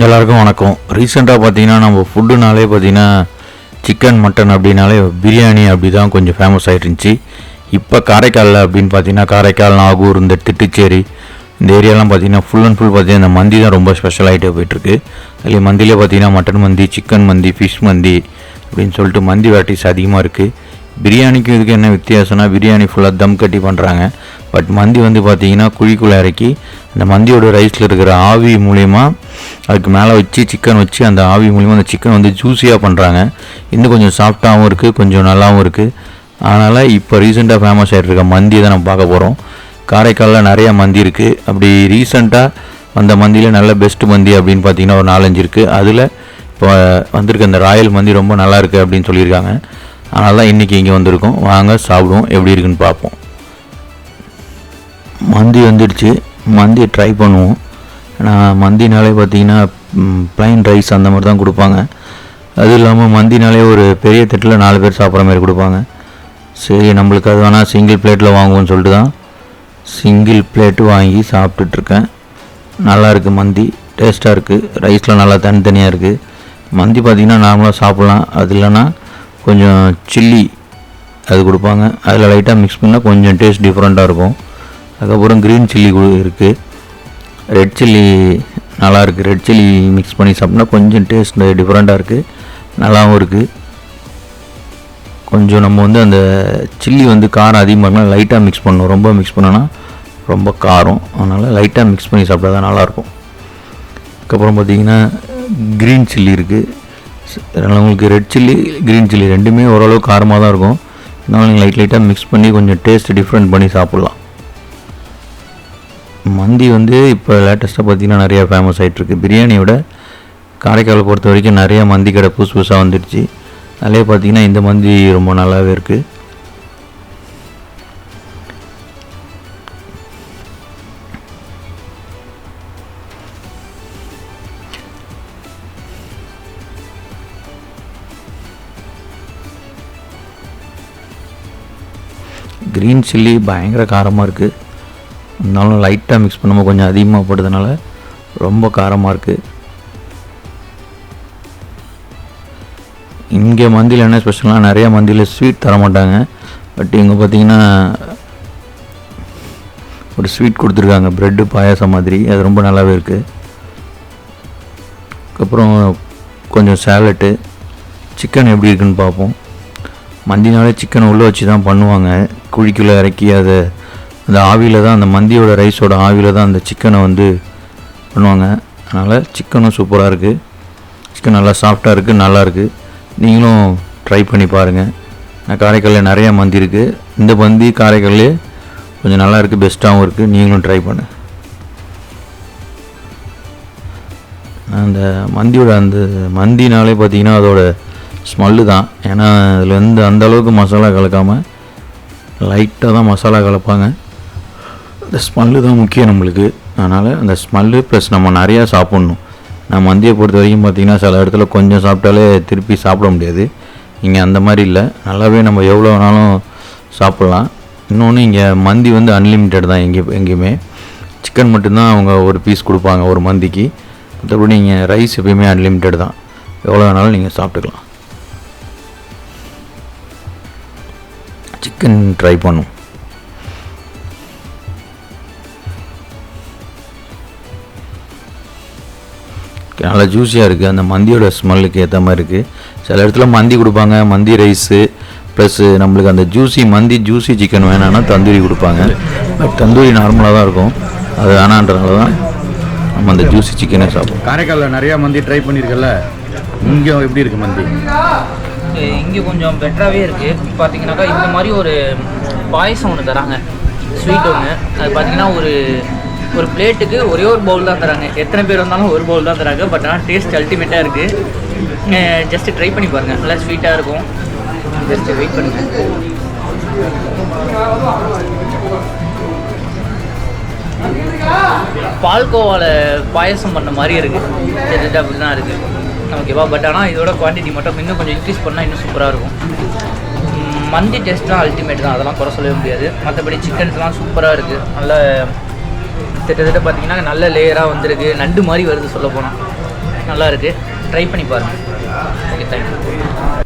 எல்லாருக்கும் வணக்கம். ரீசெண்டாக பார்த்தீங்கன்னா நம்ம ஃபுட்டுனாலே பார்த்தீங்கன்னா சிக்கன் மட்டன் அப்படின்னாலே பிரியாணி அப்படி தான் கொஞ்சம் ஃபேமஸ் ஆகிட்டு இருந்துச்சு. இப்போ காரைக்காலில் அப்படின்னு பார்த்தீங்கன்னா காரைக்கால், நாகூர், இந்த திட்டுச்சேரி இந்த ஏரியாலாம் பார்த்தீங்கன்னா ஃபுல் அண்ட் ஃபுல் பார்த்தீங்கன்னா இந்த மந்தி தான் ரொம்ப ஸ்பெஷல் ஆகிட்டே போயிட்டுருக்கு. அதில் மந்திலே பார்த்தீங்கன்னா மட்டன் மந்தி, சிக்கன் மந்தி, ஃபிஷ் மந்தி அப்படின்னு சொல்லிட்டு மந்தி வெரைட்டிஸ் அதிகமாக இருக்குது. பிரியாணிக்கும் இதுக்கு என்ன வித்தியாசம்னா பிரியாணி ஃபுல்லாக தம் கட்டி பண்ணுறாங்க. பட் மந்தி வந்து பார்த்திங்கன்னா குழிக்குள்ளே இறக்கி அந்த மந்தியோட ரைஸில் இருக்கிற ஆவி மூலயமா அதுக்கு மேலே வச்சு சிக்கன் வச்சு அந்த ஆவி மூலிமா அந்த சிக்கன் வந்து ஜூஸியாக பண்ணுறாங்க. இன்னும் கொஞ்சம் சாஃப்டாகவும் இருக்குது, கொஞ்சம் நல்லாவும் இருக்குது. அதனால் இப்போ ரீசெண்டாக ஃபேமஸ் ஆகிட்டு இருக்க மந்தி தான் நம்ம பார்க்க போகிறோம். காரைக்காலில் நிறையா மந்தி இருக்குது. அப்படி ரீசெண்டாக அந்த மந்தியில் நல்ல பெஸ்ட்டு மந்தி அப்படின்னு பார்த்திங்கன்னா ஒரு 4-5 இருக்குது. அதில் இப்போ வந்திருக்க அந்த ராயல் மந்தி ரொம்ப நல்லா இருக்குது அப்படின்னு சொல்லியிருக்காங்க. அதனால தான் இன்றைக்கி இங்கே வந்திருக்கோம். வாங்க சாப்பிடுவோம், எப்படி இருக்குன்னு பார்ப்போம். மந்தி வந்துடுச்சு, மந்தியை ட்ரை பண்ணுவோம். நான் மந்தினாலே பார்த்தீங்கன்னா ப்ளைன் ரைஸ் அந்த மாதிரி தான் கொடுப்பாங்க. அதுவும் இல்லாமல் மந்தினாலே ஒரு பெரிய தட்டில் 4 பேர் சாப்பிட்ற மாதிரி கொடுப்பாங்க. சரி, நம்மளுக்கு அது வேணால் சிங்கிள் பிளேட்டில் வாங்குவோன்னு சொல்லிட்டு தான் சிங்கிள் பிளேட்டு வாங்கி சாப்பிட்டுட்ருக்கேன். நல்லா இருக்குது, மந்தி டேஸ்ட்டாக இருக்குது. ரைஸில் நல்லா தனித்தனியாக இருக்குது. மந்தி பார்த்திங்கன்னா நார்மலாக சாப்பிட்லாம். அது இல்லைன்னா கொஞ்சம் சில்லி அது கொடுப்பாங்க. அதில் லைட்டாக மிக்ஸ் பண்ணால் கொஞ்சம் டேஸ்ட் டிஃப்ரெண்ட்டாக இருக்கும். அதுக்கப்புறம் க்ரீன் சில்லி இருக்குது, ரெட் சில்லி நல்லாயிருக்கு. ரெட் சில்லி மிக்ஸ் பண்ணி சாப்பிட்னா கொஞ்சம் டேஸ்ட் டிஃப்ரெண்ட்டாக இருக்குது, நல்லாவும் இருக்குது. கொஞ்சம் நம்ம வந்து அந்த சில்லி வந்து காரம் அதிகமாக இருந்தால் லைட்டாக மிக்ஸ் பண்ணணும். ரொம்ப மிக்ஸ் பண்ணோன்னா ரொம்ப காரம். அதனால் லைட்டாக மிக்ஸ் பண்ணி சாப்பிட்டா தான் நல்லாயிருக்கும். அதுக்கப்புறம் பார்த்திங்கன்னா க்ரீன் சில்லி இருக்குது. அதனால் உங்களுக்கு ரெட் சில்லி, க்ரீன் சில்லி ரெண்டுமே ஓரளவு காரமாக தான் இருக்கும். அதனால் நீங்கள் லைட்டாக மிக்ஸ் பண்ணி கொஞ்சம் டேஸ்ட் டிஃப்ரெண்ட் பண்ணி சாப்பிட்லாம். மந்தி வந்து இப்போ லேட்டஸ்ட்டாக பார்த்திங்கன்னா நிறையா ஃபேமஸ் ஆகிட்டுருக்கு. பிரியாணியோட காரைக்காலை பொறுத்த வரைக்கும் நிறையா மந்தி கடை புதுசாக வந்துடுச்சு. அதிலே பார்த்திங்கன்னா இந்த மந்தி ரொம்ப நல்லாவே இருக்குது. க்ரீன் சில்லி பயங்கர காரமாக இருக்குது. இருந்தாலும் லைட்டாக மிக்ஸ் பண்ணும்போது கொஞ்சம் அதிகமாக போட்டதுனால ரொம்ப காரமாக இருக்குது. இங்கே மந்தியில் என்ன ஸ்பெஷல்னால் நிறையா மந்தியில் ஸ்வீட் தர மாட்டாங்க. பட் இங்கே பார்த்திங்கன்னா ஒரு ஸ்வீட் கொடுத்துருக்காங்க, ப்ரெட்டு பாயாசம் மாதிரி. அது ரொம்ப நல்லாவே இருக்குது. அதுக்கப்புறம் கொஞ்சம் சேலட்டு, சிக்கன் எப்படி இருக்குன்னு பார்ப்போம். மந்தினாலே சிக்கனை உள்ளே வச்சு தான் பண்ணுவாங்க. குழிக்குள்ளே இறக்கி அதை அந்த ஆவியில் தான், அந்த மந்தியோட ரைஸோட ஆவியில் தான் அந்த சிக்கனை வந்து பண்ணுவாங்க. அதனால் சிக்கனும் சூப்பராக இருக்குது. சிக்கன் நல்லா சாஃப்டாக இருக்குது, நல்லாயிருக்கு. நீங்களும் ட்ரை பண்ணி பாருங்கள். நான் காரைக்காலில் நிறையா மந்தி இருக்குது. இந்த மந்தி காரைக்கால்லே கொஞ்சம் நல்லா இருக்குது, பெஸ்ட்டாகவும் இருக்குது. நீங்களும் ட்ரை பண்ணு. அந்த மந்தியோட அந்த மந்தினாலே பார்த்திங்கன்னா அதோட ஸ்மெல்லு தான். ஏன்னா அதில் வந்து அந்தளவுக்கு மசாலா கலக்காமல் லைட்டாக தான் மசாலா கலப்பாங்க. அந்த ஸ்மெல்லு தான் முக்கியம் நம்மளுக்கு. அதனால் அந்த ஸ்மெல்லு ப்ளஸ் நம்ம நிறையா சாப்பிட்ணும். நான் மந்தியை பொறுத்த வரைக்கும் பார்த்திங்கன்னா சில இடத்துல கொஞ்சம் சாப்பிட்டாலே திருப்பி சாப்பிட முடியாது. இங்கே அந்த மாதிரி இல்லை, நல்லாவே நம்ம எவ்வளோ வேணாலும் சாப்பிட்லாம். இன்னொன்று இங்கே மந்தி வந்து அன்லிமிட்டட் தான். எங்கேயுமே சிக்கன் மட்டும்தான் அவங்க ஒரு பீஸ் கொடுப்பாங்க ஒரு மந்திக்கு. மற்றபடி நீங்கள் ரைஸ் எப்பயுமே அன்லிமிட்டட் தான், எவ்வளோ வேணாலும் நீங்கள் சாப்பிட்டுக்கலாம். சிக்கன் ட்ரை பண்ணும். நல்லா ஜூஸியாக இருக்குது. அந்த மந்தியோட ஸ்மெல்லுக்கு ஏற்ற மாதிரி இருக்குது. சில இடத்துல மந்தி கொடுப்பாங்க, மந்தி ரைஸு ப்ளஸ்ஸு நம்மளுக்கு அந்த ஜூஸி சிக்கன் வேணான்னா தந்தூரி கொடுப்பாங்க. பட் தந்தூரி நார்மலாக தான் இருக்கும், அது வேணான்றதுனால தான் நம்ம அந்த ஜூஸி சிக்கனே சாப்பிடுவோம். காரைக்காலில் நிறையா மந்தி ட்ரை பண்ணியிருக்கல, இங்கே எப்படி இருக்குது மந்தி? இங்கே கொஞ்சம் பெட்டராகவே இருக்குது. பார்த்தீங்கன்னாக்கா இந்த மாதிரி ஒரு பாயசம் ஒன்று தராங்க, ஸ்வீட் ஒன்று. அது பார்த்திங்கன்னா ஒரு பிளேட்டுக்கு ஒரே ஒரு பவுல் தான் தராங்க. எத்தனை பேர் வந்தாலும் ஒரு பவுல் தான் தராங்க. பட் ஆனால் டேஸ்ட் அல்டிமேட்டாக இருக்குது. ஜஸ்ட்டு ட்ரை பண்ணி பாருங்கள், நல்லா ஸ்வீட்டாக இருக்கும். ஜஸ்ட்டு வெயிட் பண்ணுங்கள். பால்கோவாவில் பாயசம் பண்ண மாதிரி இருக்குது, கிட்டத்தட்ட அப்படி தான் இருக்குது. ஓகேவா? பட் ஆனால் இதோட குவான்டிட்டி மட்டும் இன்னும் கொஞ்சம் இன்க்ரீஸ் பண்ணால் இன்னும் சூப்பராக இருக்கும். மந்தி டேஸ்ட்லாம் அல்டிமேட் தான், அதெல்லாம் குறை சொல்லவே முடியாது. மற்றபடி சிக்கன்ஸ்லாம் சூப்பராக இருக்குது. நல்ல கிட்டத்தட்ட பார்த்தீங்கன்னா நல்ல லேயராக வந்திருக்கு, நண்டு மாதிரி வருது சொல்ல போனால். நல்லா இருக்குது, ட்ரை பண்ணி பாருங்கள். Okay, thank you.